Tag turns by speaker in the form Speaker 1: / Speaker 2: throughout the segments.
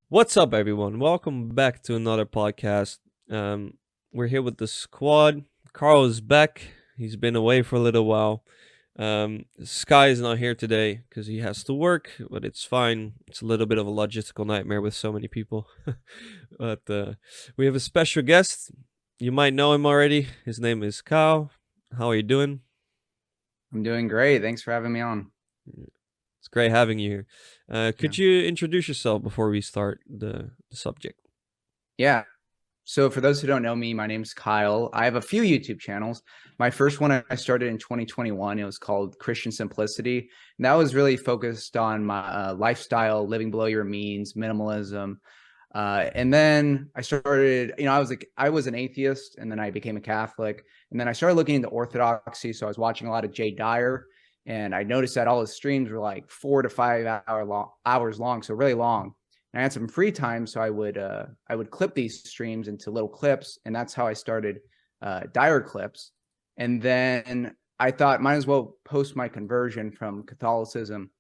Speaker 1: What's up, everyone? Welcome back to another podcast. We're here with the squad. Carl is back. He's been away for a little while. Sky is not here today because he has to work, but it's fine. It's a little bit of a logistical nightmare with so many people. But we have a special guest. You might know him already. His name is Kyle. How are you doing?
Speaker 2: I'm doing great. Thanks for having me on.
Speaker 1: It's great having you here.
Speaker 2: Yeah.
Speaker 1: Could you introduce yourself before we start the subject?
Speaker 2: Yeah. So for those who don't know me, my name's Kyle. I have a few YouTube channels. My first one I started in 2021. It was called Christian Simplicity. And that was really focused on my lifestyle, living below your means, minimalism. And then I started, I was an atheist, and then I became a Catholic. And then I started looking into Orthodoxy. So I was watching a lot of Jay Dyer, and I noticed that all his streams were like 4 to 5 hours long, so really long. And I had some free time, so I would clip these streams into little clips, and that's how I started Dyer clips. And then I thought, might as well post my conversion from Catholicism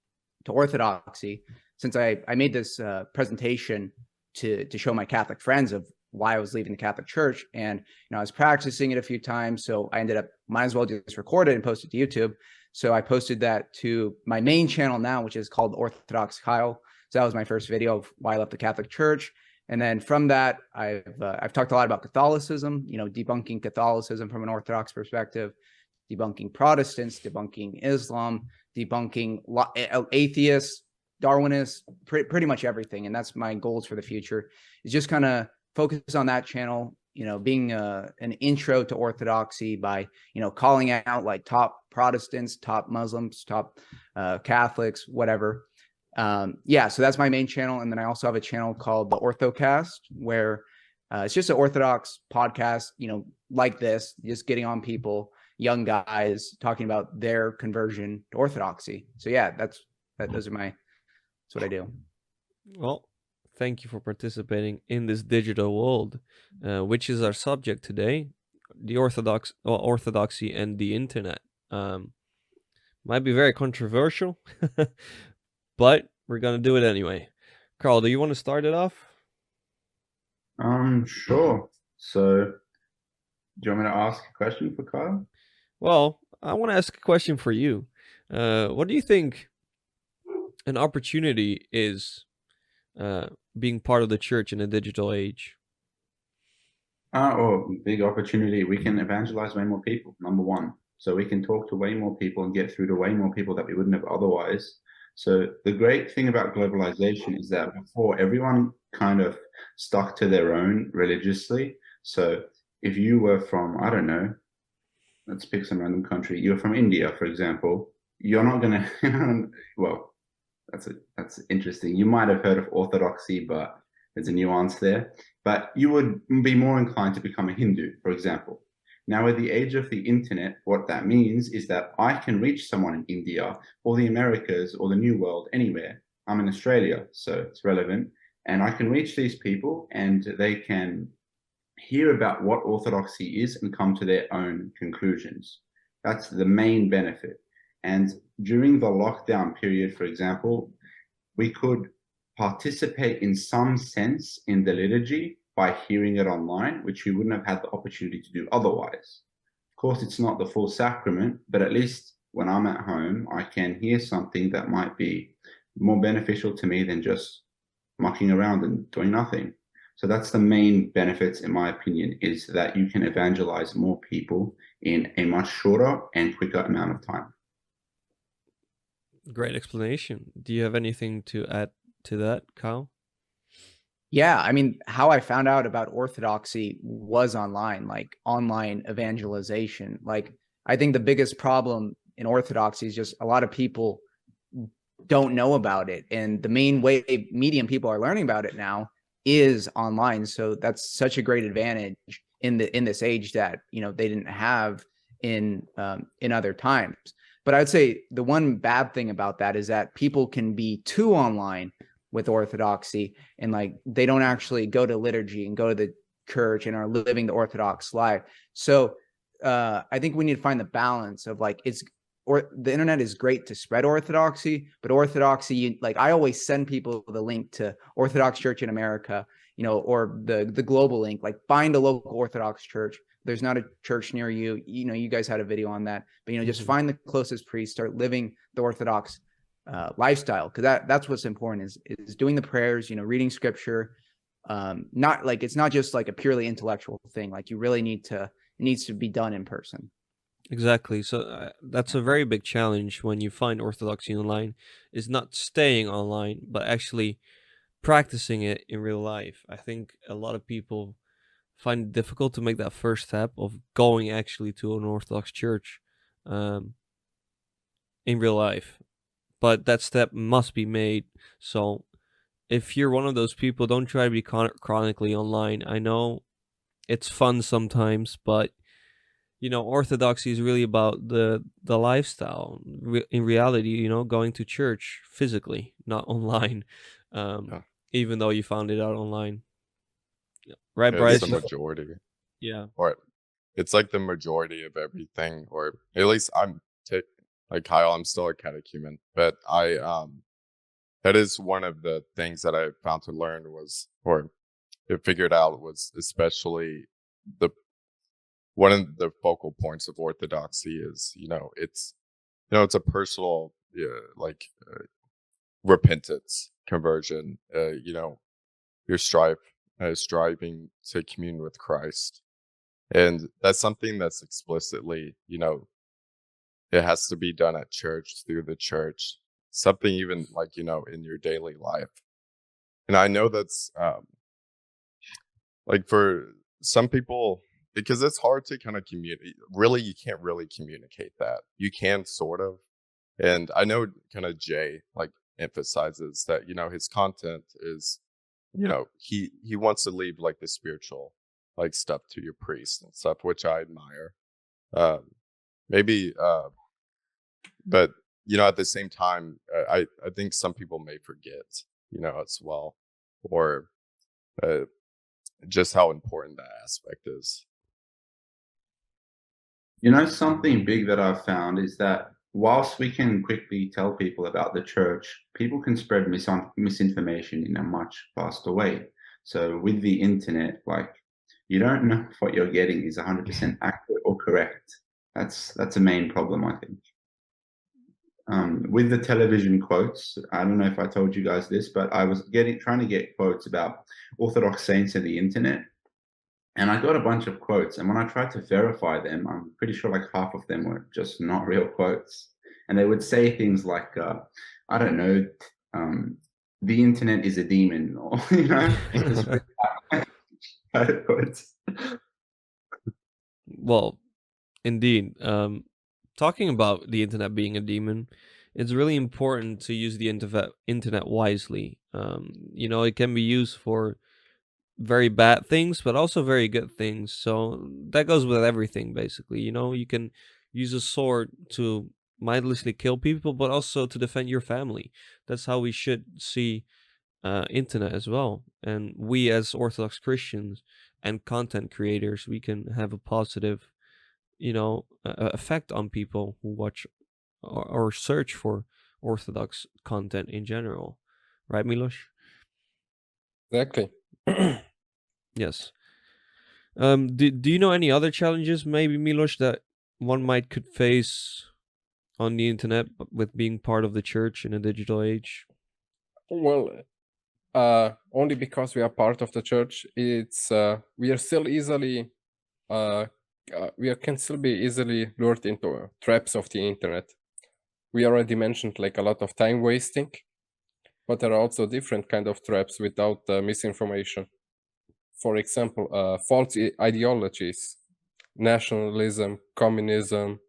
Speaker 2: to Orthodoxy, since I made this presentation to show my Catholic friends of why I was leaving the Catholic Church. And I was practicing it a few times, so I ended up might as well just record it and post it to YouTube. So I posted that to my main channel now, which is called Orthodox Kyle. So that was my first video of why I left the Catholic Church. And then from that, I've talked a lot about Catholicism, debunking Catholicism from an Orthodox perspective, debunking Protestants, debunking Islam, debunking atheists, Darwinists, pretty much everything. And that's my goals for the future, is just kind of focus on that channel, being an intro to Orthodoxy by, calling out like top Protestants, top Muslims, top Catholics, whatever. So that's my main channel. And then I also have a channel called the Orthocast, where it's just an Orthodox podcast, like this, just getting on people, young guys, talking about their conversion to Orthodoxy. So yeah, those are that's what I do.
Speaker 1: Well, thank you for participating in this digital world, which is our subject today, the orthodoxy and the internet. Might be very controversial, but we're gonna do it anyway. Carl, do you want to start it off?
Speaker 3: Sure. So, do you want me to ask a question for Kyle?
Speaker 1: Well, I want to ask a question for you. What do you think an opportunity is being part of the church in a digital age?
Speaker 3: Big opportunity. We can evangelize way more people, number one. So we can talk to way more people and get through to way more people that we wouldn't have otherwise. So the great thing about globalization is that before, everyone kind of stuck to their own religiously. So if you were from, I don't know, let's pick some random country. You're from India, for example. You're not gonna, well, that's interesting. You might have heard of Orthodoxy, but there's a nuance there. But you would be more inclined to become a Hindu, for example. Now, with the age of the internet, what that means is that I can reach someone in India or the Americas or the New World, anywhere. I'm in Australia, so it's relevant. And I can reach these people and they can hear about what Orthodoxy is and come to their own conclusions. That's the main benefit. And during the lockdown period, for example, we could participate in some sense in the liturgy by hearing it online, which we wouldn't have had the opportunity to do otherwise. Of course, it's not the full sacrament, but at least when I'm at home, I can hear something that might be more beneficial to me than just mucking around and doing nothing. So that's the main benefits, in my opinion, is that you can evangelize more people in a much shorter and quicker amount of time.
Speaker 1: Great explanation. Do you have anything to add to that, Kyle?
Speaker 2: Yeah, I mean, how I found out about Orthodoxy was online, like online evangelization. Like, I think the biggest problem in Orthodoxy is just a lot of people don't know about it. And the main way medium people are learning about it now is online. So that's such a great advantage in this age that, they didn't have in other times. But I'd say the one bad thing about that is that people can be too online with Orthodoxy, and like they don't actually go to liturgy and go to the church and are living the Orthodox life. So I think we need to find the balance of like, it's or the internet is great to spread orthodoxy, but orthodoxy, like I always send people the link to Orthodox Church in America, or the global link, like find a local Orthodox church. There's not a church near you. You guys had a video on that, but just find the closest priest, start living the Orthodox lifestyle, because that's what's important is doing the prayers, reading scripture. Not like, it's not just like a purely intellectual thing. Like you really it needs to be done in person.
Speaker 1: Exactly. So that's a very big challenge when you find orthodoxy online, is not staying online, but actually practicing it in real life. I think a lot of people find it difficult to make that first step of going actually to an Orthodox church in real life. But that step must be made. So if you're one of those people, don't try to be chronically online. I know it's fun sometimes, but orthodoxy is really about the lifestyle. In reality, going to church physically, not online. Even though you found it out online, right,
Speaker 4: Yeah,
Speaker 1: Bryce?
Speaker 4: it's the majority.
Speaker 1: Yeah.
Speaker 4: Or it's like the majority of everything, or at least like Kyle, I'm still a catechumen, but that is one of the things that I found to learn or figured out was especially one of the focal points of orthodoxy is, it's a personal, repentance, conversion, you're striving to commune with Christ. And that's something that's explicitly, it has to be done at church, through the church, something even like, in your daily life. And I know that's like for some people, because it's hard to kind of communicate. Really, you can't really communicate that. You can sort of. And I know kind of Jay like emphasizes that, his content is, he wants to leave like the spiritual like stuff to your priest and stuff, which I admire. Maybe but at the same time, I think some people may forget, as well, or just how important that aspect is.
Speaker 3: Something big that I've found is that whilst we can quickly tell people about the church, people can spread misinformation in a much faster way. So with the internet, like, you don't know if what you're getting is 100% accurate or correct. That's a main problem, I think. With the television quotes, I don't know if I told you guys this, but I was trying to get quotes about Orthodox saints on the internet. And I got a bunch of quotes, and when I tried to verify them, I'm pretty sure like half of them were just not real quotes. And they would say things like, I don't know, the internet is a demon, or, just quotes.
Speaker 1: Well, indeed. Talking about the internet being a demon, it's really important to use the internet wisely. It can be used for very bad things, but also very good things. So that goes with everything, basically. You can use a sword to mindlessly kill people, but also to defend your family. That's how we should see internet as well. And we as Orthodox Christians and content creators, we can have a positive, effect on people who watch or search for Orthodox content in general. Right, Milos?
Speaker 5: Exactly.
Speaker 1: Yes. Do you know any other challenges, maybe, Milos, that one could face on the internet with being part of the church in a digital age?
Speaker 5: Well, only because we are part of the church, it's we are still easily we can still be easily lured into traps of the internet. We already mentioned like a lot of time wasting, but there are also different kind of traps without misinformation. For example, false ideologies, nationalism, communism,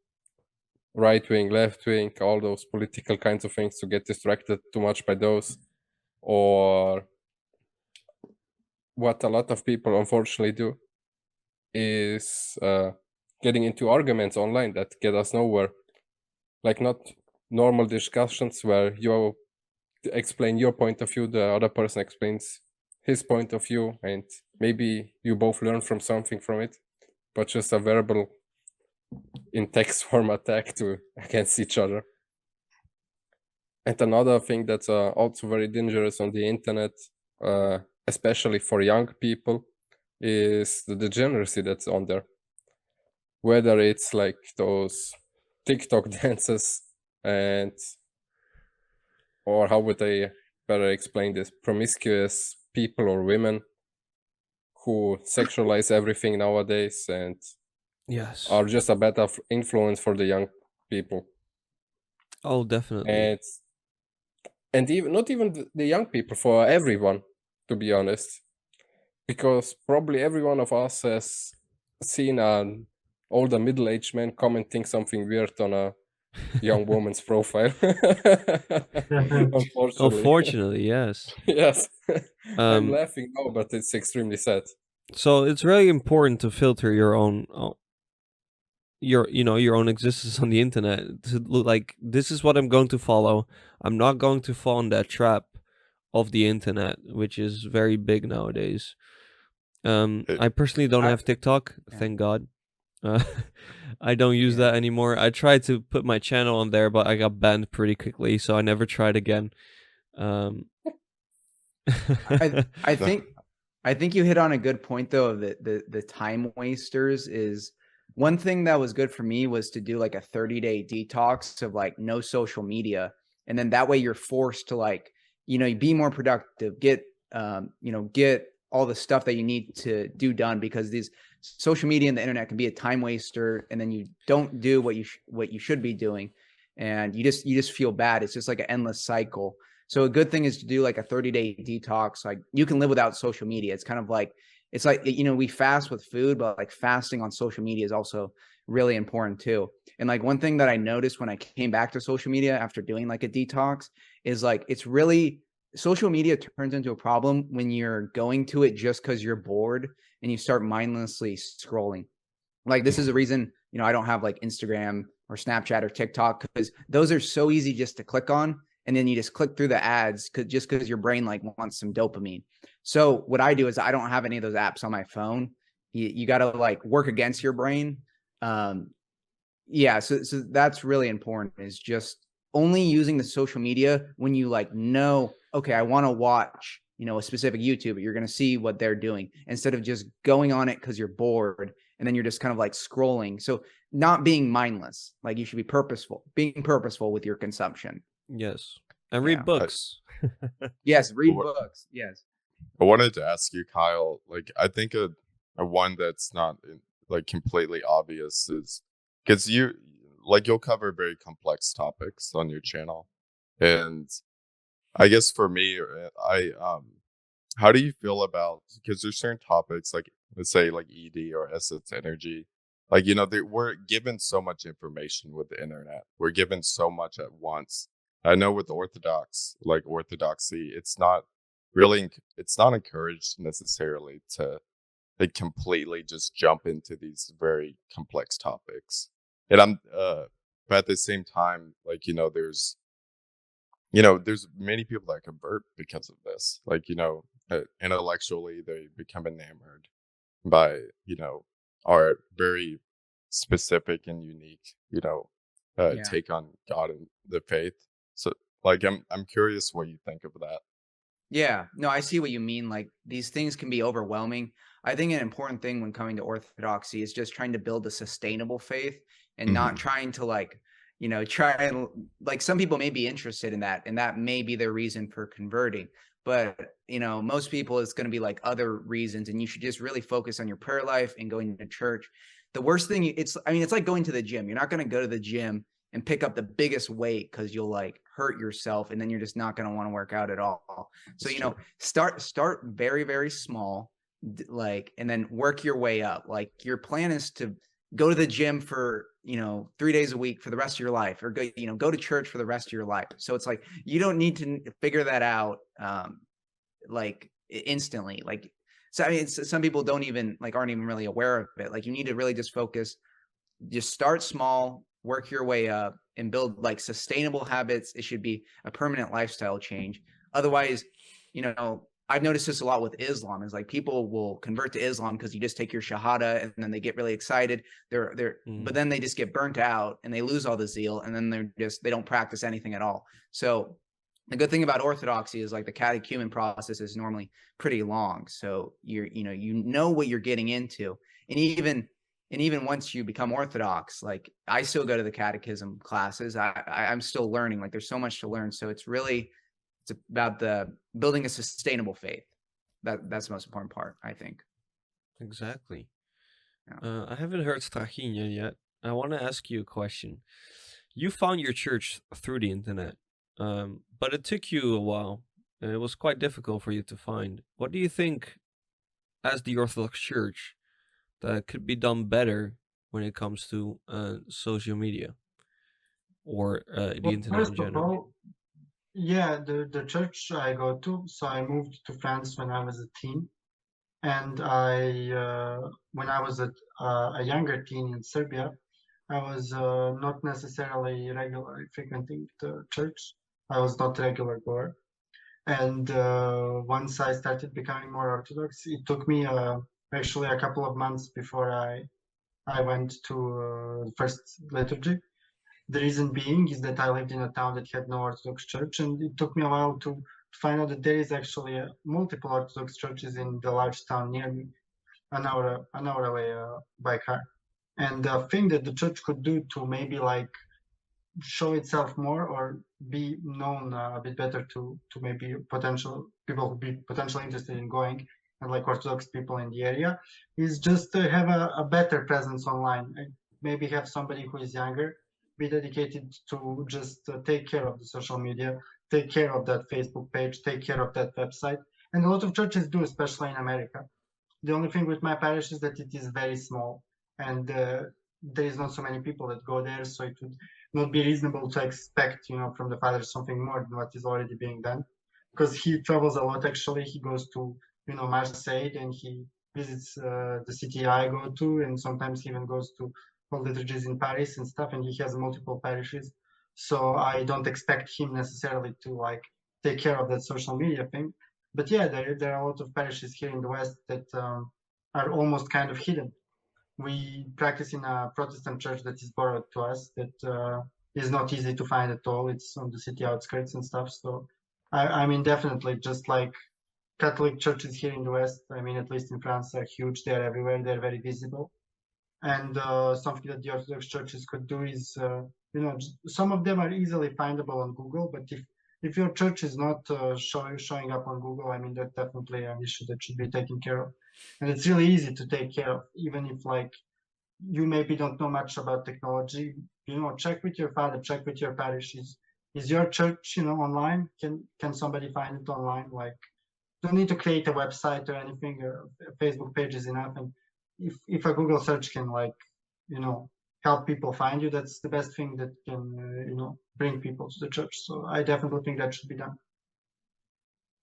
Speaker 5: right-wing, left-wing, all those political kinds of things, to get distracted too much by those. Or what a lot of people unfortunately do is getting into arguments online that get us nowhere. Like not normal discussions where you explain your point of view, the other person explains his point of view, and maybe you both learn from something from it, but just a verbal in text form attack against each other. And another thing that's also very dangerous on the internet, especially for young people, is the degeneracy that's on there. Whether it's like those TikTok dances or how would I better explain this? Promiscuous people or women who sexualize everything nowadays and
Speaker 1: Yes.
Speaker 5: are just a bad influence for the young people.
Speaker 1: Oh, definitely.
Speaker 5: And even not even the young people, for everyone, to be honest, because probably every one of us has seen an older middle-aged man commenting something weird on a young woman's profile.
Speaker 1: Unfortunately, yes.
Speaker 5: Yes. I'm
Speaker 1: Um,
Speaker 5: laughing now, but it's extremely sad.
Speaker 1: so it's really important to filter your own your own existence on the internet to look like, this is what I'm going to follow. I'm not going to fall in that trap of the internet, which is very big nowadays. I personally don't have TikTok, thank God. I don't use that anymore. I tried to put my channel on there, but I got banned pretty quickly, so I never tried again.
Speaker 2: I think you hit on a good point though, of the time wasters. Is one thing that was good for me was to do like a 30-day detox of like no social media, and then that way you're forced to like, be more productive, get get all the stuff that you need to do done, because these social media and the internet can be a time waster, and then you don't do what you should be doing, and you just feel bad. It's just like an endless cycle. So a good thing is to do like a 30-day detox. Like you can live without social media. It's kind of like, it's like, we fast with food, but like fasting on social media is also really important too. And like one thing that I noticed when I came back to social media after doing like a detox is like, it's really, social media turns into a problem when you're going to it just because you're bored and you start mindlessly scrolling. Like this is the reason, I don't have like Instagram or Snapchat or TikTok, because those are so easy just to click on. And then you just click through the ads because your brain like wants some dopamine. So what I do is I don't have any of those apps on my phone. You got to like work against your brain. So that's really important, is just only using the social media when you like know, okay, I want to watch, a specific YouTuber. You're going to see what they're doing instead of just going on it because you're bored and then you're just kind of like scrolling. So not being mindless, like you should be being purposeful with your consumption.
Speaker 1: Yes. And read books.
Speaker 2: Yes, read books. Yes.
Speaker 4: I wanted to ask you, Kyle, like, I think a one that's not like completely obvious is because you'll cover very complex topics on your channel. And I guess for me, how do you feel about, because there's certain topics like, let's say like ED or essence energy, like, we're given so much information with the internet. We're given so much at once. I know with Orthodoxy, it's not encouraged necessarily to like completely just jump into these very complex topics. And but at the same time, like, there's many people that convert because of this. Like, intellectually, they become enamored by, our very specific and unique, take on God and the faith. So, like, I'm curious what you think of that.
Speaker 2: Yeah, no, I see what you mean. Like these things can be overwhelming. I think an important thing when coming to Orthodoxy is just trying to build a sustainable faith and not trying to like, try and like, some people may be interested in that and that may be their reason for converting. But, most people, it's going to be like other reasons, and you should just really focus on your prayer life and going to church. The worst thing, it's like going to the gym. You're not going to go to the gym and pick up the biggest weight because you'll like hurt yourself, and then you're just not going to want to work out at all. So, start very, very small, like, and then work your way up. Like your plan is to go to the gym for, 3 days a week for the rest of your life, or go to church for the rest of your life. So it's like, you don't need to figure that out, like instantly. Like, so, I mean, some people aren't even really aware of it. Like you need to really just focus, just start small, work your way up, and build like sustainable habits. It should be a permanent lifestyle change. Otherwise, I've noticed this a lot with Islam, is like people will convert to Islam because you just take your shahada and then they get really excited. But then they just get burnt out and they lose all the zeal, and then they don't practice anything at all. So the good thing about Orthodoxy is like the catechumen process is normally pretty long. So you know what you're getting into. And even once you become Orthodox, like I still go to the catechism classes. I'm still learning. Like there's so much to learn. So it's about building a sustainable faith. That's the most important part, I think.
Speaker 1: Exactly.
Speaker 2: Yeah.
Speaker 1: I haven't heard Strahinja yet. I want to ask you a question. You found your church through the internet, but it took you a while, and it was quite difficult for you to find. What do you think, as the Orthodox Church, that could be done better when it comes to social media or the
Speaker 6: Well,
Speaker 1: internet in
Speaker 6: first of
Speaker 1: general?
Speaker 6: all, yeah, the church I go to. So I moved to France when I was a teen, and when I was a younger teen in Serbia, I was not necessarily regularly frequenting the church. I was not a regular goer. And once I started becoming more Orthodox, it took me actually a couple of months before I went to the first liturgy. The reason being is that I lived in a town that had no Orthodox church, and it took me a while to find out that there is actually multiple Orthodox churches in the large town near me, an hour away by car. And the thing that the church could do to maybe like show itself more or be known a bit better to maybe potential people who be potentially interested in going, and like Orthodox people in the area, is just to have a better presence online. And maybe have somebody who is younger be dedicated to just take care of the social media, take care of that Facebook page, take care of that website. And a lot of churches do, especially in America. The only thing with my parish is that it is very small, and there is not so many people that go there, so it would not be reasonable to expect, from the father something more than what is already being done. Because he travels a lot. Actually, he goes to, Marseille, and he visits the city I go to, and sometimes he even goes to all liturgies in Paris and stuff. And he has multiple parishes, so I don't expect him necessarily to like take care of that social media thing. But yeah, there are a lot of parishes here in the West that are almost kind of hidden. We practice in a Protestant church that is borrowed to us, that is not easy to find at all. It's on the city outskirts and stuff. So, I mean, definitely, just like Catholic churches here in the West, I mean, at least in France, are huge. They're everywhere. They're very visible. And something that the Orthodox churches could do is, some of them are easily findable on Google. But if your church is not showing up on Google, I mean, that's definitely an issue that should be taken care of. And it's really easy to take care of, even if like you maybe don't know much about technology. Check with your father, check with your parish. Is your church, online? Can somebody find it online? Like, don't need to create a website or anything. A Facebook page is enough. And if a Google search can help people find you, that's the best thing that can bring people to the church. So I definitely think that should be done.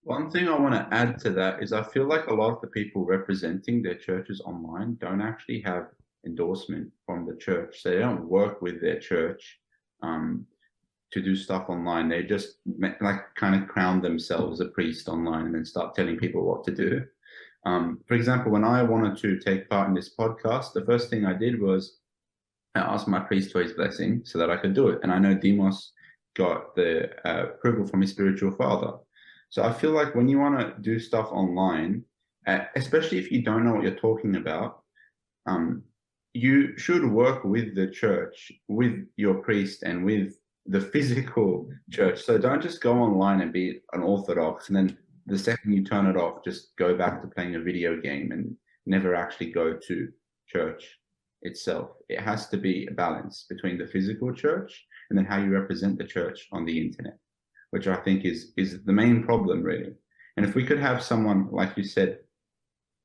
Speaker 3: One thing I want to add to that is I feel like a lot of the people representing their churches online don't actually have endorsement from the church. So they don't work with their church to do stuff online. They just like kind of crown themselves a priest online and then start telling people what to do. For example, when I wanted to take part in this podcast, the first thing I did was I asked my priest for his blessing so that I could do it. And I know Demos got the approval from his spiritual father. So I feel like when you want to do stuff online, especially if you don't know what you're talking about, you should work with the church, with your priest, and with the physical church. So don't just go online and be an Orthodox, and then the second you turn it off, just go back to playing a video game and never actually go to church itself. It has to be a balance between the physical church and then how you represent the church on the internet, which I think is the main problem, really. And if we could have someone, like you said,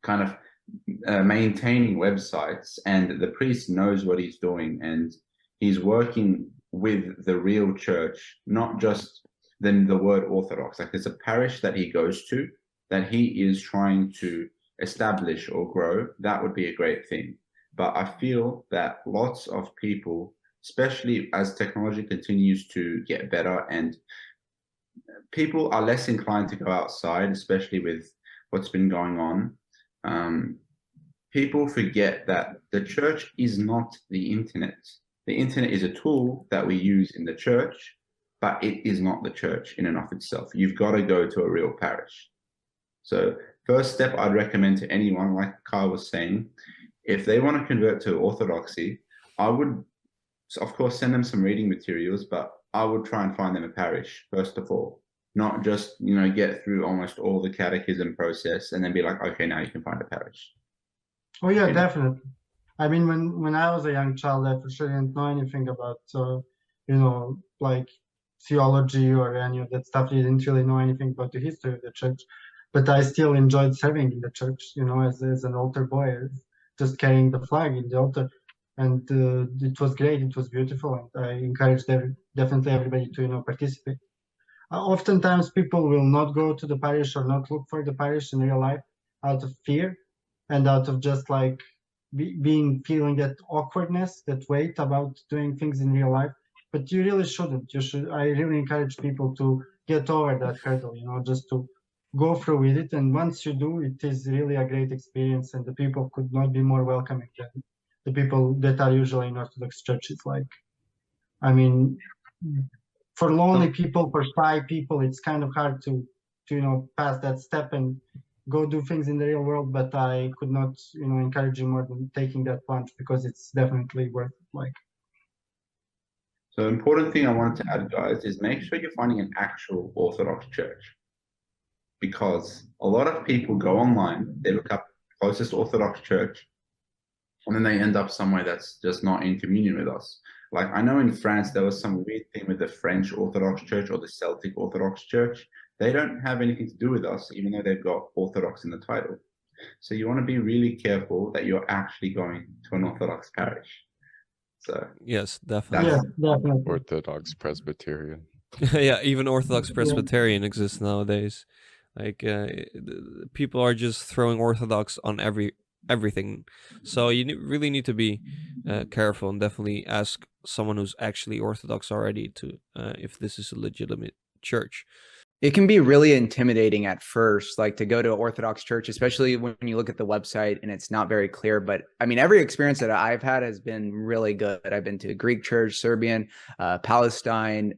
Speaker 3: kind of maintaining websites, and the priest knows what he's doing and he's working with the real church, not just then the word Orthodox. Like there's a parish that he goes to that he is trying to establish or grow, that would be a great thing. But I feel that lots of people, especially as technology continues to get better and people are less inclined to go outside, especially with what's been going on. People forget that the church is not the internet. The internet is a tool that we use in the church, but it is not the church in and of itself. You've got to go to a real parish. So first step I'd recommend to anyone, like Kyle was saying, if they want to convert to Orthodoxy, I would, of course, send them some reading materials, but I would try and find them a parish, first of all. Not just, get through almost all the catechism process and then be like, okay, now you can find a parish.
Speaker 6: Oh yeah, definitely. I mean, when I was a young child, I for sure didn't know anything about, like theology or any of that stuff. I didn't really know anything about the history of the church, but I still enjoyed serving in the church, as an altar boy, just carrying the flag in the altar. And it was great. It was beautiful. And I encourage definitely everybody to, participate. Oftentimes people will not go to the parish or not look for the parish in real life out of fear and out of just like feeling that awkwardness, that weight about doing things in real life. But you really shouldn't. I really encourage people to get over that hurdle, just to go through with it. And once you do, it is really a great experience, and the people could not be more welcoming than the people that are usually in Orthodox churches. I mean, for lonely people, for shy people, it's kind of hard to pass that step and go do things in the real world. But I could not, encourage you more than taking that plunge, because it's definitely worth it.
Speaker 3: So important thing I wanted to add, guys, is make sure you're finding an actual Orthodox church. Because a lot of people go online, they look up closest Orthodox church, and then they end up somewhere that's just not in communion with us. Like, I know in France, there was some weird thing with the French Orthodox Church or the Celtic Orthodox Church. They don't have anything to do with us, even though they've got Orthodox in the title. So you want to be really careful that you're actually going to an Orthodox parish. So
Speaker 1: Yes, definitely.
Speaker 6: Yeah, definitely.
Speaker 4: Orthodox Presbyterian.
Speaker 1: Yeah, even Orthodox Presbyterian exists nowadays. People are just throwing Orthodox on everything. So you really need to be careful and definitely ask someone who's actually Orthodox already to if this is a legitimate church.
Speaker 2: It can be really intimidating at first, like to go to an Orthodox church, especially when you look at the website and it's not very clear. But I mean, every experience that I've had has been really good. I've been to Greek church, Serbian, Palestine,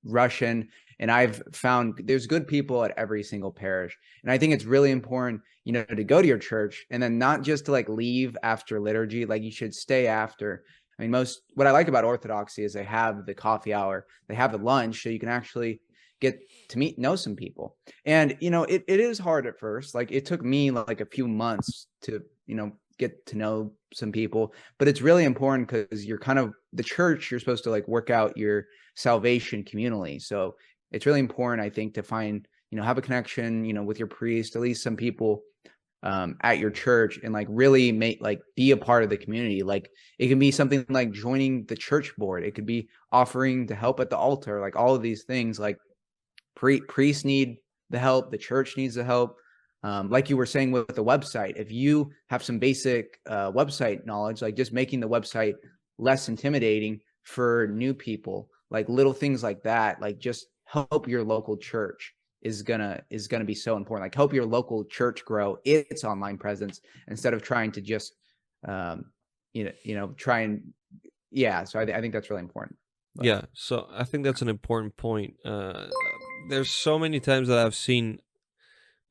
Speaker 2: Russian, and I've found there's good people at every single parish. And I think it's really important, to go to your church and then not just to like leave after liturgy. Like, you should stay after. I mean, what I like about Orthodoxy is they have the coffee hour, they have the lunch, so you can actually get to know some people. And, it is hard at first. Like, it took me like a few months to, get to know some people, but it's really important because you're kind of the church, you're supposed to like work out your salvation communally. So it's really important, I think, to find, have a connection, with your priest, at least some people at your church, and like really be a part of the community. Like, it can be something like joining the church board. It could be offering to help at the altar, like all of these things. Like, priests need the help, the church needs the help. Like you were saying with the website, if you have some basic website knowledge, like just making the website less intimidating for new people, like little things like that, like just help your local church is gonna be so important. Like, help your local church grow its online presence instead of trying to just try and so I think that's really important. But
Speaker 1: Yeah, so I think that's an important point. There's so many times that I've seen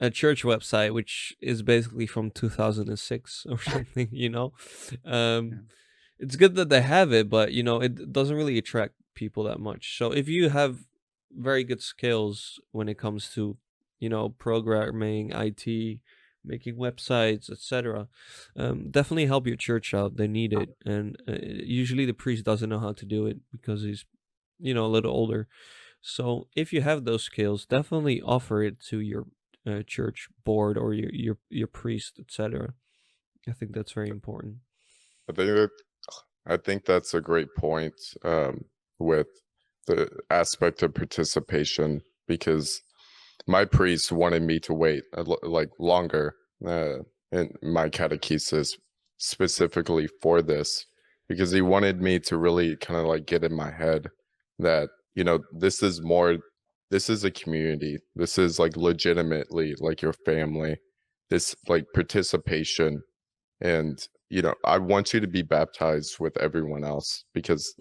Speaker 1: a church website which is basically from 2006 or something, It's good that they have it, but it doesn't really attract people that much. So if you have very good skills when it comes to, programming, IT, making websites, etc., definitely help your church out. They need it. And usually the priest doesn't know how to do it because he's, a little older. So if you have those skills, definitely offer it to your church board or your priest, etc. I think that's very important.
Speaker 4: I think that's a great point with the aspect of participation, because my priest wanted me to wait like longer in my catechesis specifically for this, because he wanted me to really kind of like get in my head that this is more this is a community. This is like legitimately like your family. This like participation, and you know, I want you to be baptized with everyone else, because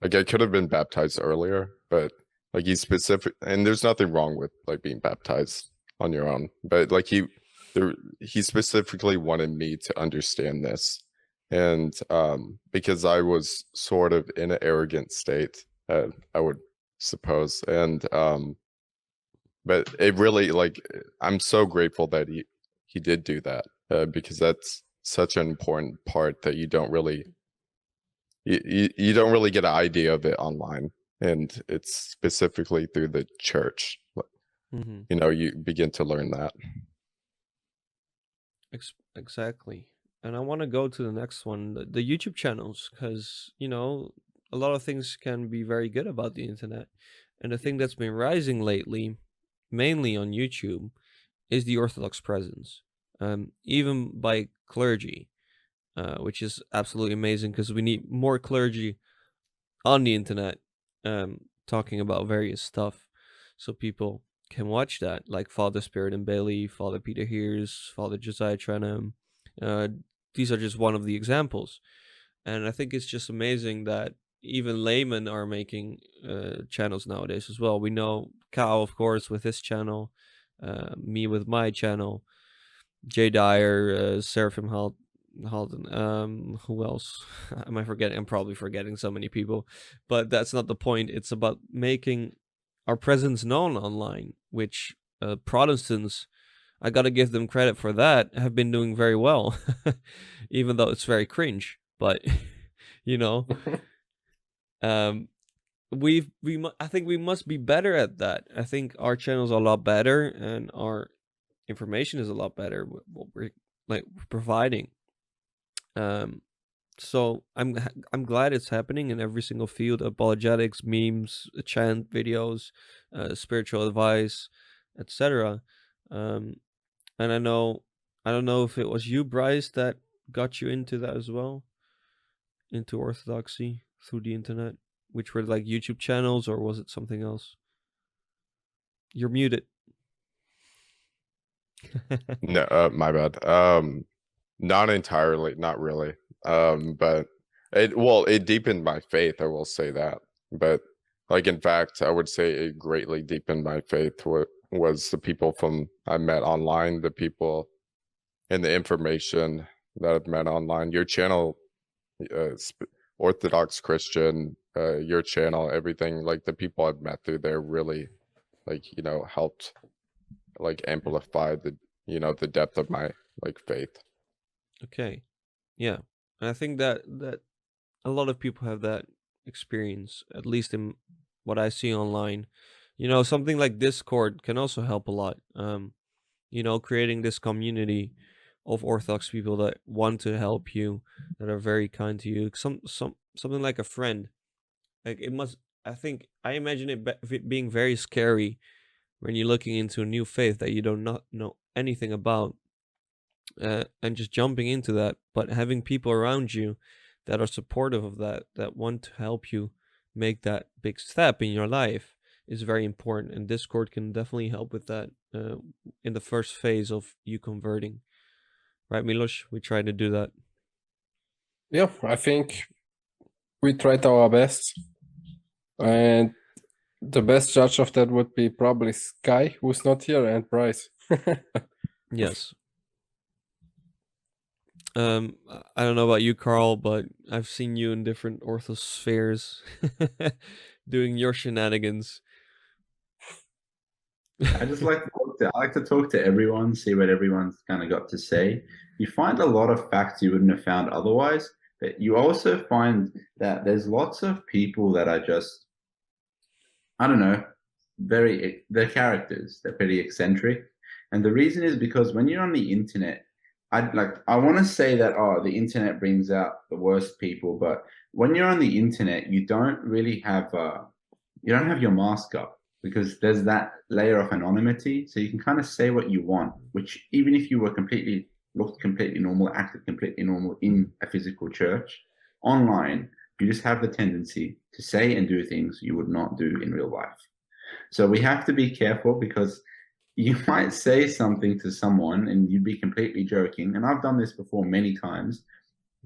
Speaker 4: like I could have been baptized earlier, but like he's specific, and there's nothing wrong with like being baptized on your own, but like he specifically wanted me to understand this. And because I was sort of in an arrogant state, I would suppose. And but it really, like, I'm so grateful that he did do that, because that's such an important part that you don't really you don't really get an idea of it online, and it's specifically through the church.
Speaker 1: Mm-hmm.
Speaker 4: You know, you begin to learn that.
Speaker 1: Exactly. And I want to go to the next one, the YouTube channels, because, you know, a lot of things can be very good about the internet. And the thing that's been rising lately, mainly on YouTube, is the Orthodox presence, even by clergy, which is absolutely amazing, because we need more clergy on the internet, talking about various stuff, so people can watch that, like Father Spirit and Bailey, Father Peter Hears, Father Josiah Trenham. These are just one of the examples, and I think it's just amazing that even laymen are making channels nowadays as well. We know Kao, of course, with his channel, me with my channel, Jay Dyer, Seraphim Halden. Who else am I forgetting? I'm probably forgetting so many people, but that's not the point. It's about making our presence known online, which Protestants, I gotta give them credit for that, have been doing very well, even though it's very cringe. But you know, I think we must be better at that. I think our channel's a lot better, and our information is a lot better. What we're like providing. So I'm glad it's happening in every single field: apologetics, memes, chant videos, spiritual advice, etc. And I don't know if it was you, Bryce, that got you into that as well, into Orthodoxy through the internet, which were like YouTube channels, or was it something else? You're muted.
Speaker 4: No, my bad. Not entirely, not really. But it deepened my faith, I will say that. But like, in fact, I would say it greatly deepened my faith. What was the people I met online, the people and the information that I've met online. Your channel, Orthodox Christian, your channel, everything, like the people I've met through there really, like, you know, helped like amplify the depth of my like faith.
Speaker 1: Okay. Yeah. And I think that a lot of people have that experience, at least in what I see online. You know, something like Discord can also help a lot. You know, creating this community of Orthodox people that want to help you, that are very kind to you. Something like a friend. Like, it must, I imagine it being very scary when you're looking into a new faith that you do not know anything about, and just jumping into that, but having people around you that are supportive of that want to help you make that big step in your life, is very important. And Discord can definitely help with that, in the first phase of you converting. Right, Milos? We try to do that.
Speaker 5: Yeah, I think we tried our best, and the best judge of that would be probably Sky, who's not here, and Bryce.
Speaker 1: Yes. I don't know about you, Carl, but I've seen you in different orthospheres doing your shenanigans.
Speaker 3: I just like to talk to everyone, see what everyone's kind of got to say. You find a lot of facts you wouldn't have found otherwise, but you also find that there's lots of people that are just, I don't know, they're characters. They're pretty eccentric. And the reason is because when you're on the internet, I want to say that, oh, the internet brings out the worst people, but when you're on the internet, you don't really have your mask up, because there's that layer of anonymity. So you can kind of say what you want, which even if you looked completely normal, acted completely normal in a physical church, online, you just have the tendency to say and do things you would not do in real life. So we have to be careful, because you might say something to someone and you'd be completely joking. And I've done this before many times.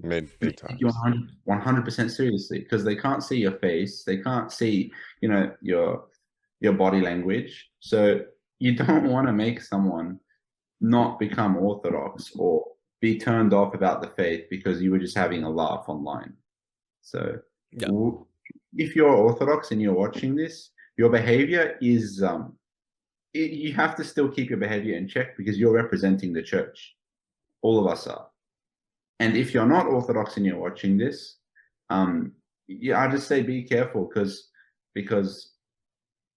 Speaker 4: Many
Speaker 3: Take you
Speaker 4: times.
Speaker 3: 100% seriously, because they can't see your face. They can't see, your body language. So you don't want to make someone not become Orthodox or be turned off about the faith because you were just having a laugh online. So
Speaker 1: Yeah.
Speaker 3: if you're Orthodox and you're watching this, your behavior is you have to still keep your behavior in check, because you're representing the church. All of us are. And if you're not Orthodox and you're watching this, I just say be careful, because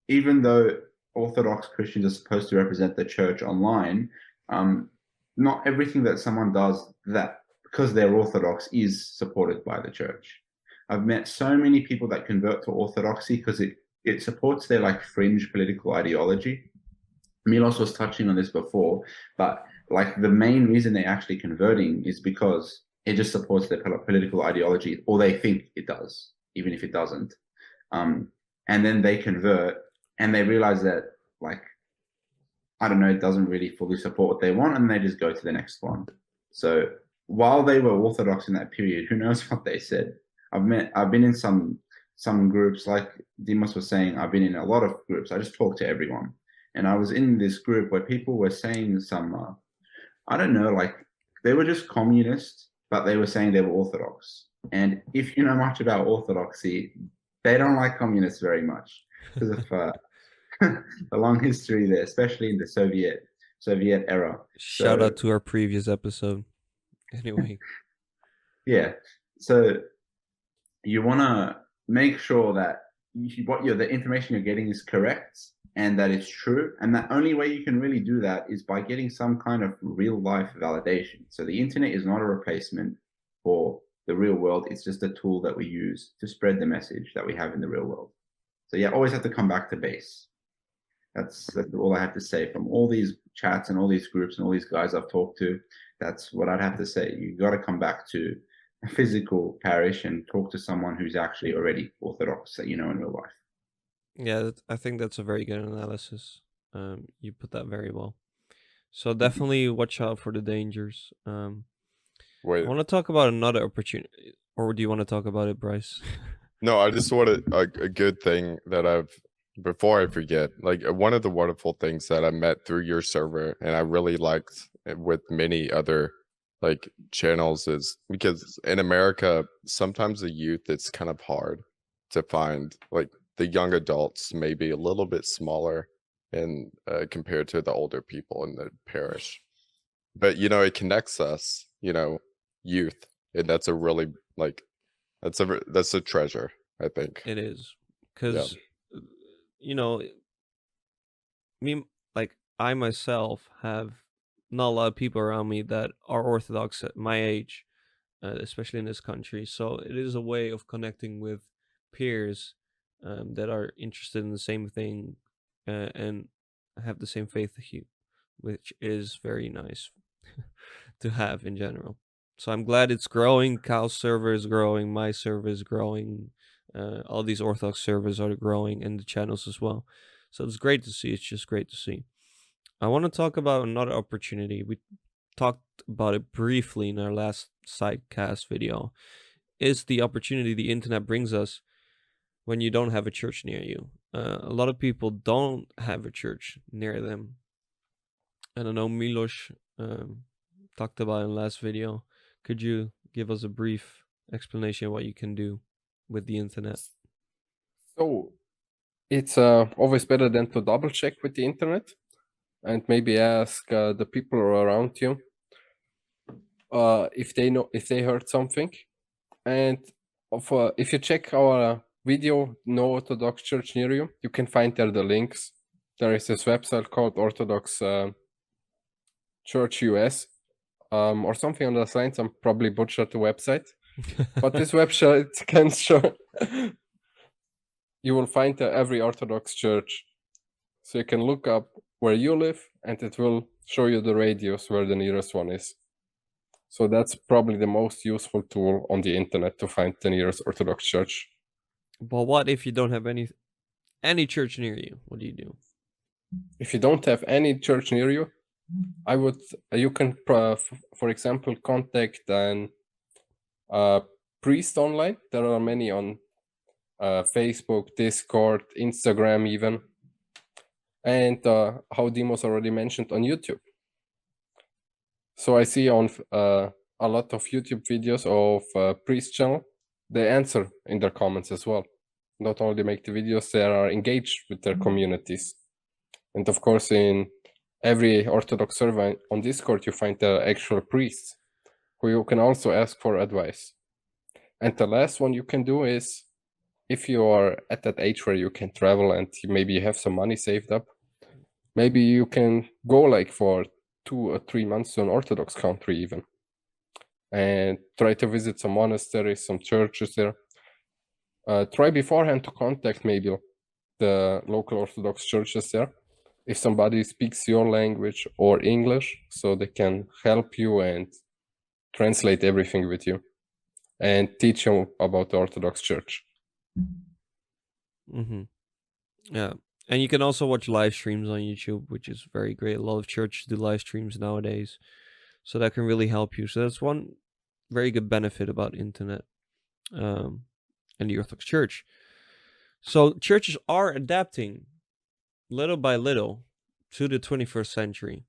Speaker 3: even though Orthodox Christians are supposed to represent the church online, not everything that someone does that because they're Orthodox is supported by the church. I've met so many people that convert to Orthodoxy because it supports their like fringe political ideology. Milos was touching on this before, but like the main reason they're actually converting is because it just supports their political ideology, or they think it does, even if it doesn't. And then they convert and they realize that, like, I don't know, it doesn't really fully support what they want, and they just go to the next one. So while they were Orthodox in that period, who knows what they said? I've been in some groups, like Dimos was saying. I've been in a lot of groups. I just talk to everyone. And I was in this group where people were saying some, I don't know, like they were just communist, but they were saying they were Orthodox. And if you know much about Orthodoxy, they don't like communists very much because of the long history there, especially in the Soviet era.
Speaker 1: Shout out to our previous episode. Anyway.
Speaker 3: Yeah. So you want to make sure that the information you're getting is correct and that it's true. And the only way you can really do that is by getting some kind of real life validation. So the internet is not a replacement for the real world. It's just a tool that we use to spread the message that we have in the real world. So yeah, always have to come back to base. That's all I have to say from all these chats and all these groups and all these guys I've talked to. That's what I'd have to say. You got to come back to a physical parish and talk to someone who's actually already Orthodox that you know in real life.
Speaker 1: Yeah, I think that's a very good analysis. You put that very well. So definitely watch out for the dangers.
Speaker 4: Wait,
Speaker 1: I want to talk about another opportunity, or do you want to talk about it, Bryce?
Speaker 4: no, I just wanted a good thing that before I forget, like one of the wonderful things that I met through your server and I really liked with many other like channels is because in America, sometimes the youth, it's kind of hard to find, like the young adults may be a little bit smaller and compared to the older people in the parish. But, it connects us, youth. And that's a really like, that's a treasure, I think.
Speaker 1: It is. Because, I myself have not a lot of people around me that are Orthodox at my age, especially in this country. So it is a way of connecting with peers that are interested in the same thing and have the same faith as you, which is very nice to have in general. So I'm glad it's growing. Kyle's server is growing. My server is growing. All these Orthodox servers are growing, and the channels as well. So it's great to see. It's just great to see. I want to talk about another opportunity. We talked about it briefly in our last sidecast video. Is the opportunity the internet brings us when you don't have a church near you. A lot of people don't have a church near them. And I know Milos talked about it in the last video. Could you give us a brief explanation of what you can do with the internet?
Speaker 5: So it's always better than to double check with the internet and maybe ask the people around you if they heard something. And if you check our video, No Orthodox Church Near You, you can find there the links. There is this website called Orthodox Church US or something on those lines. I'm probably butchered the website. But this website can show you will find every Orthodox church. So you can look up where you live and it will show you the radius where the nearest one is. So that's probably the most useful tool on the internet to find the nearest Orthodox church.
Speaker 1: But what if you don't have any church near you, what do you do?
Speaker 5: If you don't have any church near you, you can, for example, contact an priest online. There are many on Facebook, Discord, Instagram even, and how Dimos already mentioned, on YouTube. So I see on a lot of YouTube videos of priest channel, they answer in their comments as well. Not only make the videos, they are engaged with their communities. And of course, in every Orthodox server on Discord, you find the actual priests who you can also ask for advice. And the last one you can do is, if you are at that age where you can travel and maybe you have some money saved up, maybe you can go like for 2 or 3 months to an Orthodox country even, and try to visit some monasteries, some churches there. Try beforehand to contact maybe the local Orthodox churches there, if somebody speaks your language or English, so they can help you and translate everything with you and teach you about the Orthodox Church.
Speaker 1: Mm-hmm. Yeah. And you can also watch live streams on YouTube, which is very great. A lot of churches do live streams nowadays, so that can really help you. So that's one very good benefit about internet and the Orthodox Church. So churches are adapting little by little to the 21st century.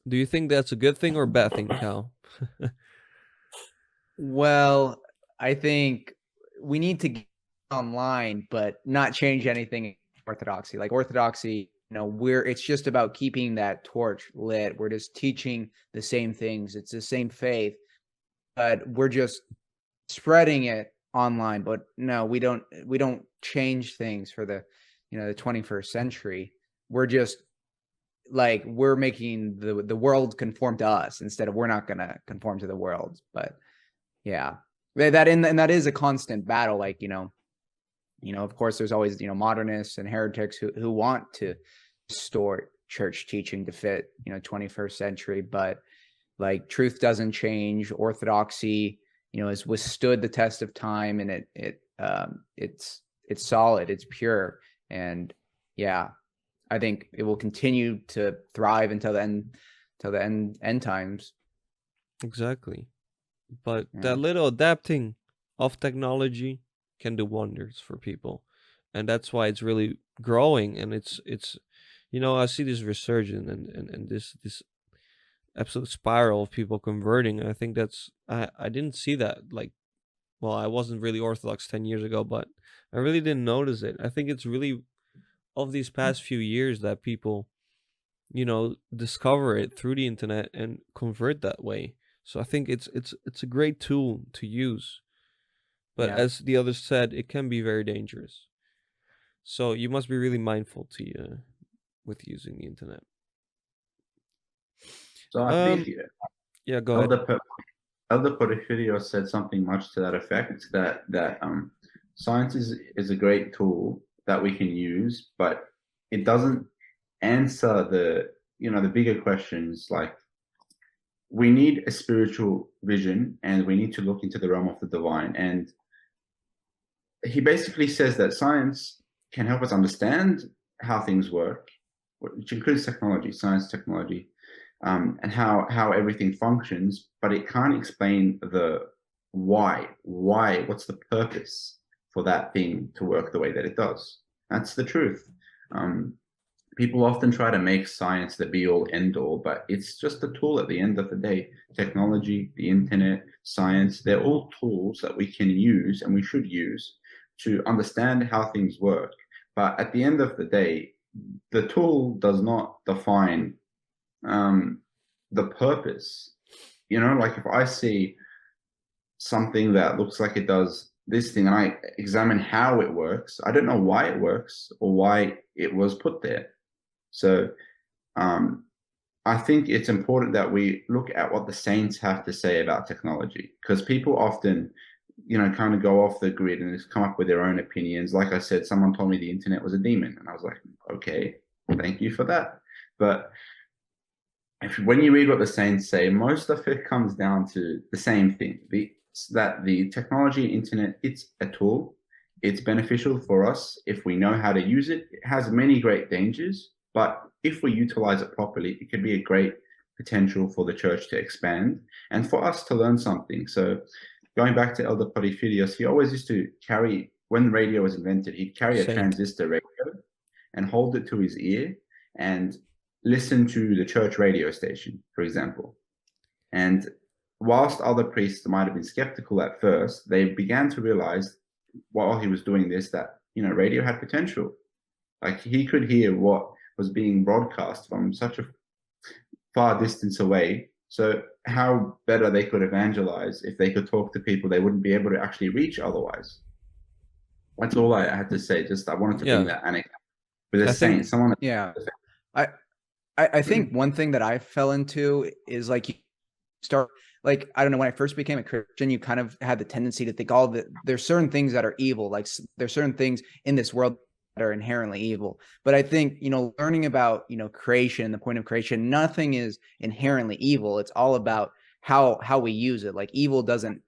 Speaker 1: Do you think that's a good thing or a bad thing, Cal?
Speaker 2: Well, I think we need to get online, but not change anything in Orthodoxy. Like Orthodoxy, it's just about keeping that torch lit. We're just teaching the same things. It's the same faith, but we're just spreading it online. But no, we don't change things for the 21st century. We're just like, we're making the world conform to us instead of, we're not going to conform to the world. But yeah, that is a constant battle. Like, of course, there's always, modernists and heretics who want to distort church teaching to fit, 21st century. But like, truth doesn't change. Orthodoxy, has withstood the test of time, and it's solid, it's pure. And yeah, I think it will continue to thrive until the end times.
Speaker 1: Exactly. But that little adapting of technology can do wonders for people, and that's why it's really growing. And it's I see this resurgence and this absolute spiral of people converting. And I think that's I didn't see that, like, well, I wasn't really Orthodox 10 years ago, but I really didn't notice it. I think it's really of these past few years that people discover it through the internet and convert that way. So I think it's a great tool to use. But as the others said, it can be very dangerous. So you must be really mindful with using the internet.
Speaker 3: So I think
Speaker 1: go ahead.
Speaker 3: Elder Porfirio said something much to that effect, that science is a great tool that we can use, but it doesn't answer the bigger questions. Like, we need a spiritual vision, and we need to look into the realm of the divine. And he basically says that science can help us understand how things work, which includes technology, science, technology, and how everything functions, but it can't explain the why, what's the purpose for that thing to work the way that it does. That's the truth. People often try to make science the be-all, end-all, but it's just a tool at the end of the day. Technology, the internet, science, they're all tools that we can use, and we should use, to understand how things work. But at the end of the day, the tool does not define the purpose. Like, if I see something that looks like it does this thing and I examine how it works, I don't know why it works or why it was put there. So I think it's important that we look at what the saints have to say about technology, because people often kind of go off the grid and just come up with their own opinions. Like I said, someone told me the internet was a demon, and I was like, okay, thank you for that. But when you read what the saints say, most of it comes down to the same thing: that the technology, internet, it's a tool, it's beneficial for us if we know how to use it. It has many great dangers, but if we utilize it properly, it can be a great potential for the church to expand and for us to learn something. So going back to Elder Porphyrios, he always used to carry, when radio was invented, he'd carry a
Speaker 1: Saint.
Speaker 3: transistor radio and hold it to his ear and listen to the church radio station, for example. And whilst other priests might have been skeptical at first, they began to realize while he was doing this that, you know, radio had potential. Like he could hear what was being broadcast from such a far distance away. So how better they could evangelize if they could talk to people they wouldn't be able to actually reach otherwise. That's all I had to say. Just I wanted to bring that anecdote. With a saint, someone.
Speaker 2: Yeah, I think one thing that I fell into is like you start, like, I don't know, when I first became a Christian, you kind of had the tendency to think there's certain things that are evil, like there's certain things in this world that are inherently evil. But I think, you know, learning about, you know, creation, the point of creation, nothing is inherently evil. It's all about how we use it. Like evil isn't,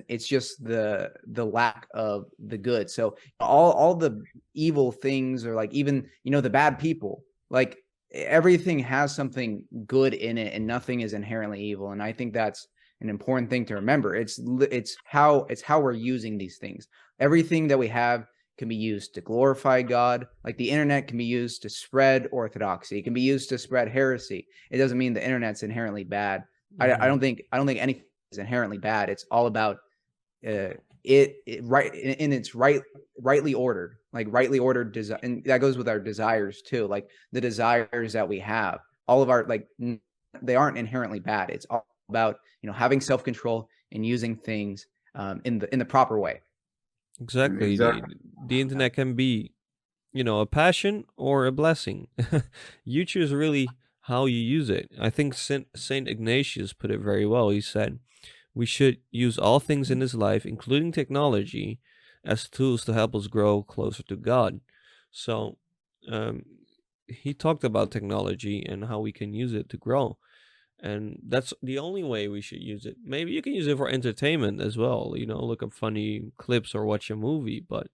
Speaker 2: it's just the lack of the good. So all the evil things, or like even, you know, the bad people, like everything has something good in it and nothing is inherently evil. And I think that's an important thing to remember. It's how we're using these things. Everything that we have can be used to glorify God. Like the internet can be used to spread orthodoxy. It can be used to spread heresy. It doesn't mean the internet's inherently bad. I don't think anything is inherently bad. It's all about rightly ordered, like rightly ordered design. And that goes with our desires too. Like the desires that we have, all of our, like, they aren't inherently bad. It's all about, you know, having self-control and using things in the proper way.
Speaker 1: Exactly. The internet can be, you know, a passion or a blessing. You choose really how you use it. I think Saint Ignatius put it very well. He said, we should use all things in this life, including technology, as tools to help us grow closer to God. So he talked about technology and how we can use it to grow. And that's the only way we should use it. Maybe you can use it for entertainment as well, you know, look up funny clips or watch a movie, but,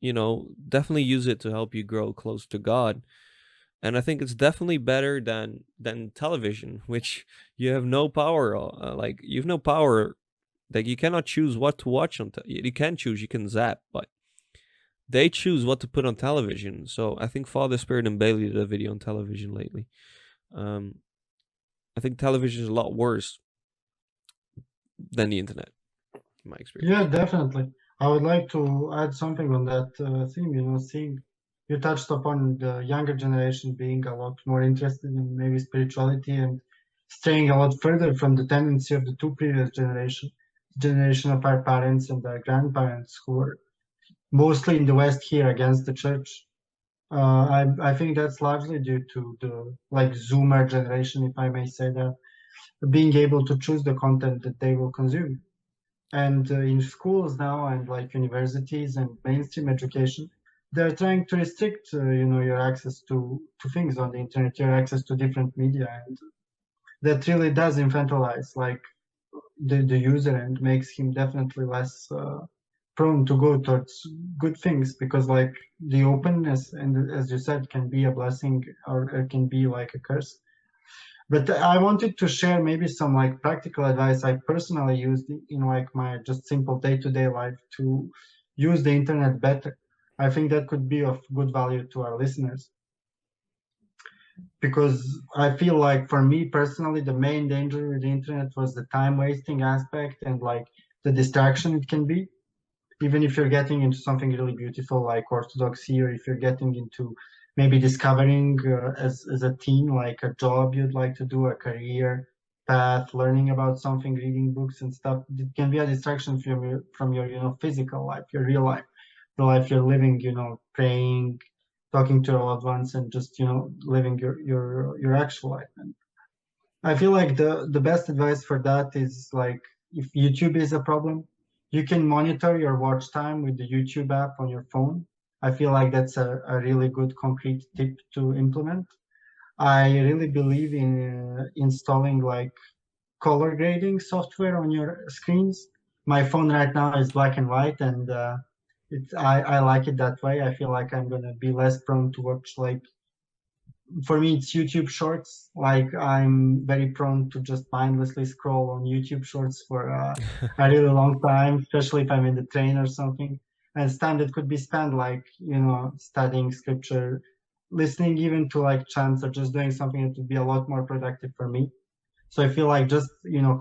Speaker 1: you know, definitely use it to help you grow close to God. And I think it's definitely better than television, which you have no power. Like you have no power. Like you cannot choose what to watch on. You can choose. You can zap, but they choose what to put on television. So I think Father Spirit and Bailey did a video on television lately. I think television is a lot worse than the internet, in my experience.
Speaker 6: Yeah, definitely. I would like to add something on that theme. You know, you touched upon the younger generation being a lot more interested in maybe spirituality and straying a lot further from the tendency of the two previous generation of our parents and our grandparents, who were mostly in the West here against the church. I think that's largely due to the, like, Zoomer generation, if I may say that, being able to choose the content that they will consume. And in schools now, and like universities and mainstream education, they're trying to restrict, you know, your access to things on the internet, your access to different media, and that really does infantilize, like, the user, and makes him definitely less prone to go towards good things, because, like, the openness, and as you said, can be a blessing or it can be like a curse. But I wanted to share maybe some, like, practical advice I personally used in like my just simple day-to-day life to use the internet better. I think that could be of good value to our listeners, because I feel like for me personally, the main danger with the internet was the time wasting aspect and like the distraction it can be. Even if you're getting into something really beautiful like Orthodoxy, or if you're getting into maybe discovering as a teen, like a job you'd like to do, a career path, learning about something, reading books and stuff, it can be a distraction from your, you know, physical life, your real life, the life you're living, you know, praying, talking to your loved ones, and just, you know, living your actual life. And I feel like the best advice for that is, like, if YouTube is a problem, you can monitor your watch time with the YouTube app on your phone. I feel like that's a really good concrete tip to implement. I really believe in installing like color grading software on your screens. My phone right now is black and white, and I like it that way. I feel like I'm gonna be less prone to watch, like, for me it's YouTube shorts. Like, I'm very prone to just mindlessly scroll on YouTube shorts for a really long time, especially if I'm in the train or something. And it's time that could be spent, like, studying scripture, listening even to like chants, or just doing something that would be a lot more productive for me. So I feel like just,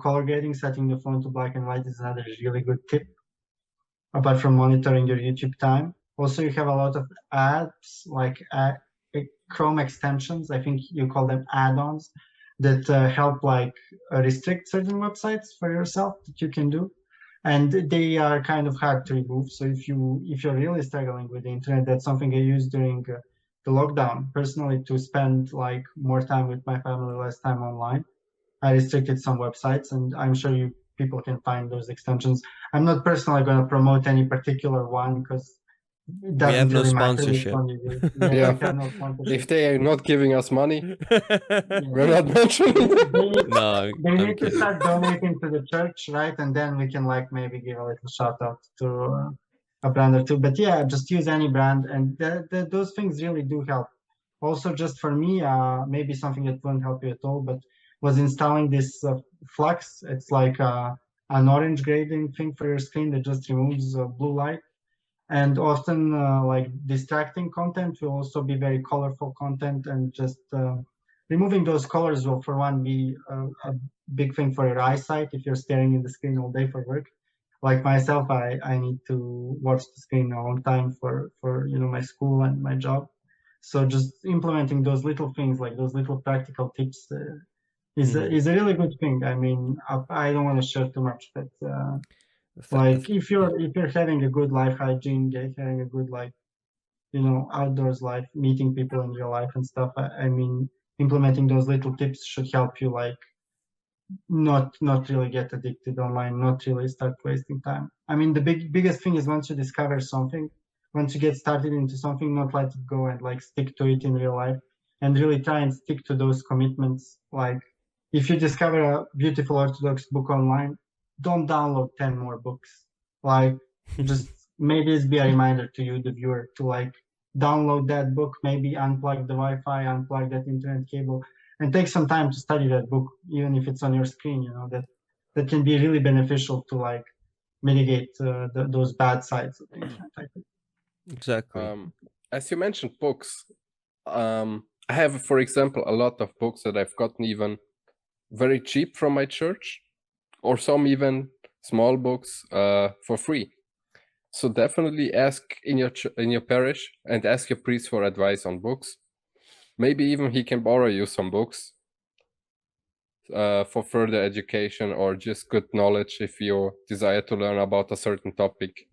Speaker 6: color grading, setting the phone to black and white is another really good tip, apart from monitoring your YouTube time. Also, you have a lot of apps, like Chrome extensions, I think you call them add-ons, that help like restrict certain websites for yourself that you can do. And they are kind of hard to remove. So if you're really struggling with the internet, that's something I use during the lockdown personally, to spend like more time with my family, less time online. I restricted some websites, and I'm sure people can find those extensions. I'm not personally going to promote any particular one, because it
Speaker 1: We
Speaker 6: doesn't
Speaker 1: have no
Speaker 6: really matter which
Speaker 1: sponsorship.
Speaker 6: one you use. Yeah,
Speaker 5: Yeah.
Speaker 6: we have no sponsorship.
Speaker 5: If they are not giving us money,
Speaker 6: Yeah.
Speaker 5: we're not mentioning it.
Speaker 6: They
Speaker 1: No, I'm
Speaker 6: need to
Speaker 1: kidding.
Speaker 6: start donating to the church, right? And then we can like maybe give a little shout out to a brand or two. But yeah, just use any brand, and those things really do help. Also, just for me, maybe something that won't help you at all, but was installing this Flux. It's like an orange grading thing for your screen that just removes blue light. And often like distracting content will also be very colorful content, and just removing those colors will, for one, be a big thing for your eyesight if you're staring in the screen all day for work. Like myself, I need to watch the screen a long time for my school and my job. So just implementing those little things, like those little practical tips, is a really good thing. I mean, I don't want to share too much, but like if you're having a good life hygiene, having a good, like, outdoors life, meeting people in real life and stuff, I mean, implementing those little tips should help you, like, not really get addicted online, not really start wasting time. I mean, the biggest thing is, once you discover something, once you get started into something, not let it go, and like stick to it in real life, and really try and stick to those commitments. Like, if you discover a beautiful Orthodox book online, don't download 10 more books. Like, just maybe it's be a reminder to you, the viewer, to like download that book, maybe unplug the Wi-Fi, unplug that internet cable, and take some time to study that book, even if it's on your screen. That can be really beneficial to like mitigate those bad sides of the internet, I think.
Speaker 1: Exactly.
Speaker 5: As you mentioned books, I have, for example, a lot of books that I've gotten even very cheap from my church, or some even small books for free. So definitely ask in your parish, and ask your priest for advice on books. Maybe even he can borrow you some books for further education, or just good knowledge if you desire to learn about a certain topic.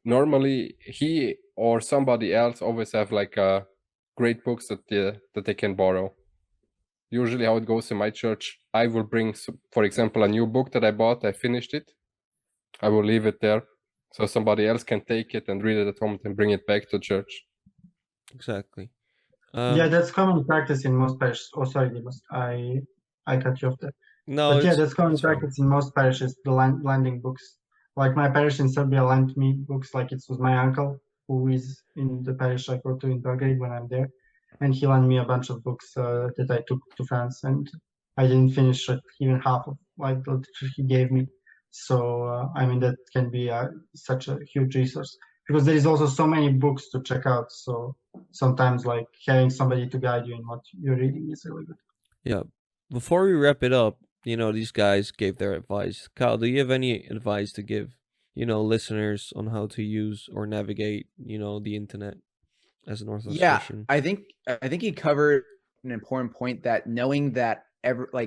Speaker 5: Normally he or somebody else always have like great books that they can borrow. Usually how it goes in my church, I will bring, for example, a new book that I bought, I finished it, I will leave it there, so somebody else can take it and read it at home and bring it back to church.
Speaker 1: Exactly.
Speaker 6: Yeah, that's common practice in most parishes. Oh, sorry, Dimas, I cut you off there.
Speaker 1: No,
Speaker 6: But yeah,
Speaker 1: it's
Speaker 6: that's common
Speaker 1: it's fine.
Speaker 6: practice in most parishes, the lending books. Like, my parish in Serbia lent me books. Like, it was my uncle, who is in the parish I go to in Belgrade when I'm there, and he lent me a bunch of books that I took to France, and I didn't finish even half of like the literature he gave me. So I mean, that can be such a huge resource, because there is also so many books to check out. So sometimes, like, having somebody to guide you in what you're reading is really good.
Speaker 1: Yeah. Before we wrap it up, these guys gave their advice. Kyle, do you have any advice to give, listeners on how to use or navigate, the internet as an Orthodox
Speaker 2: Yeah,
Speaker 1: Christian?
Speaker 2: I think he covered an important point, that knowing that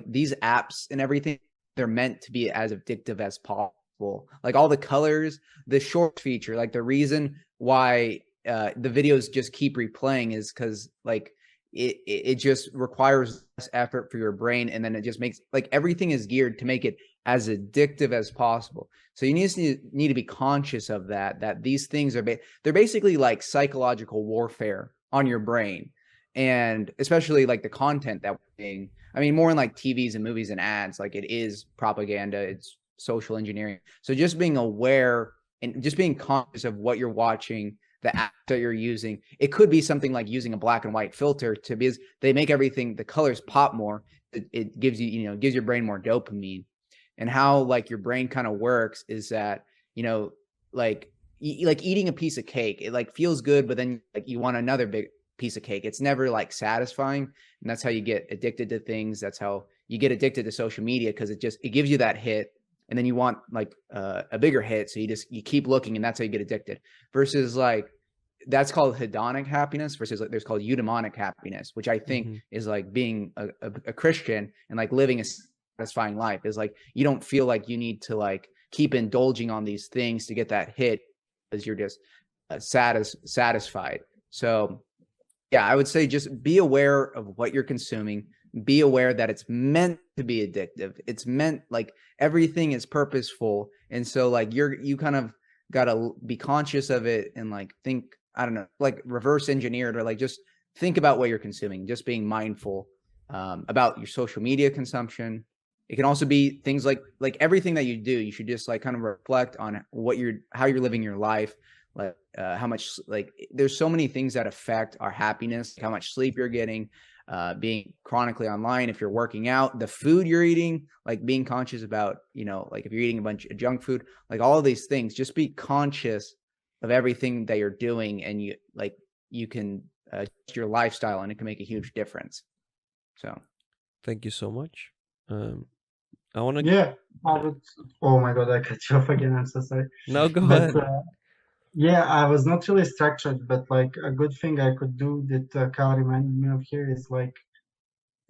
Speaker 2: these apps and everything, they're meant to be as addictive as possible. Like, all the colors, the short feature, like the reason why the videos just keep replaying is because like it just requires less effort for your brain, and then it just makes, like, everything is geared to make it as addictive as possible. So you need to be conscious of that these things are they're basically like psychological warfare on your brain, and especially like the content that we're seeing. I mean, more in like TVs and movies and ads, like, it is propaganda, it's social engineering. So just being aware and just being conscious of what you're watching, the app that you're using. It could be something like using a black and white filter because they make everything, the colors pop more. It gives you, gives your brain more dopamine. And how like your brain kind of works is that, like eating a piece of cake, it like feels good, but then like you want another big piece of cake. It's never like satisfying. And that's how you get addicted to things. That's how you get addicted to social media, because it gives you that hit, and then you want like a bigger hit. So you keep looking, and that's how you get addicted. Versus like, that's called hedonic happiness, versus like there's called eudaimonic happiness, which I think is like being a Christian and like living a satisfying life. Is like, you don't feel like you need to like keep indulging on these things to get that hit, because you're just satisfied. So yeah, I would say just be aware of what you're consuming. Be aware that it's meant to be addictive. It's meant, like, everything is purposeful. And so like you kind of got to be conscious of it and like think, I don't know, like reverse engineer it, or like just think about what you're consuming, just being mindful about your social media consumption. It can also be things like everything that you do, you should just like kind of reflect on how you're living your life. Like how much, like, there's so many things that affect our happiness, how much sleep you're getting, being chronically online, if you're working out, the food you're eating, like being conscious about, like if you're eating a bunch of junk food, like all of these things, just be conscious of everything that you're doing, and you can adjust your lifestyle, and it can make a huge difference. So
Speaker 1: thank you so much. I want to.
Speaker 6: Yeah, oh my God, I cut you off again. I'm so sorry.
Speaker 1: No, go
Speaker 6: But
Speaker 1: ahead.
Speaker 6: yeah, I was not really structured, but like a good thing I could do that Kyle reminded me of here is like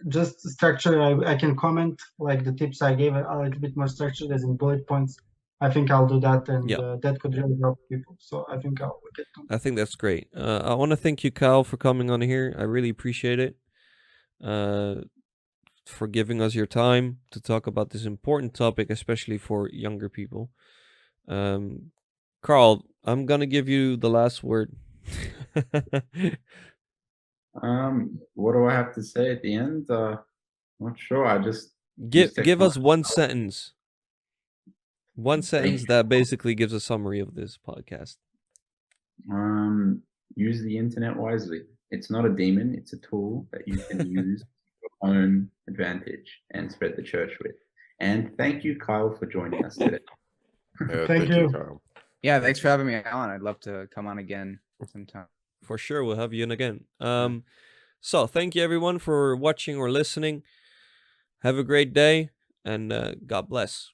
Speaker 6: just structure. I can comment like the tips I gave a little bit more structured, as in bullet points. I think I'll do that, and that could really help people. So I think I'll get to.
Speaker 1: I think that's great. I want to thank you, Kyle, for coming on here. I really appreciate it. For giving us your time to talk about this important topic, especially for younger people. Carl, I'm gonna give you the last word.
Speaker 3: What do I have to say at the end? Not sure. I just
Speaker 1: give us one sentence. One sentence that basically gives a summary of this podcast.
Speaker 3: Use the internet wisely. It's not a demon. It's a tool that you can use for your own advantage and spread the church with. And thank you, Kyle, for joining us today.
Speaker 4: Yeah,
Speaker 6: Thank you.
Speaker 4: Kyle.
Speaker 2: yeah, thanks for having me on. I'd love to come on again sometime.
Speaker 1: For sure, we'll have you in again. So thank you everyone for watching or listening. Have a great day, and God bless.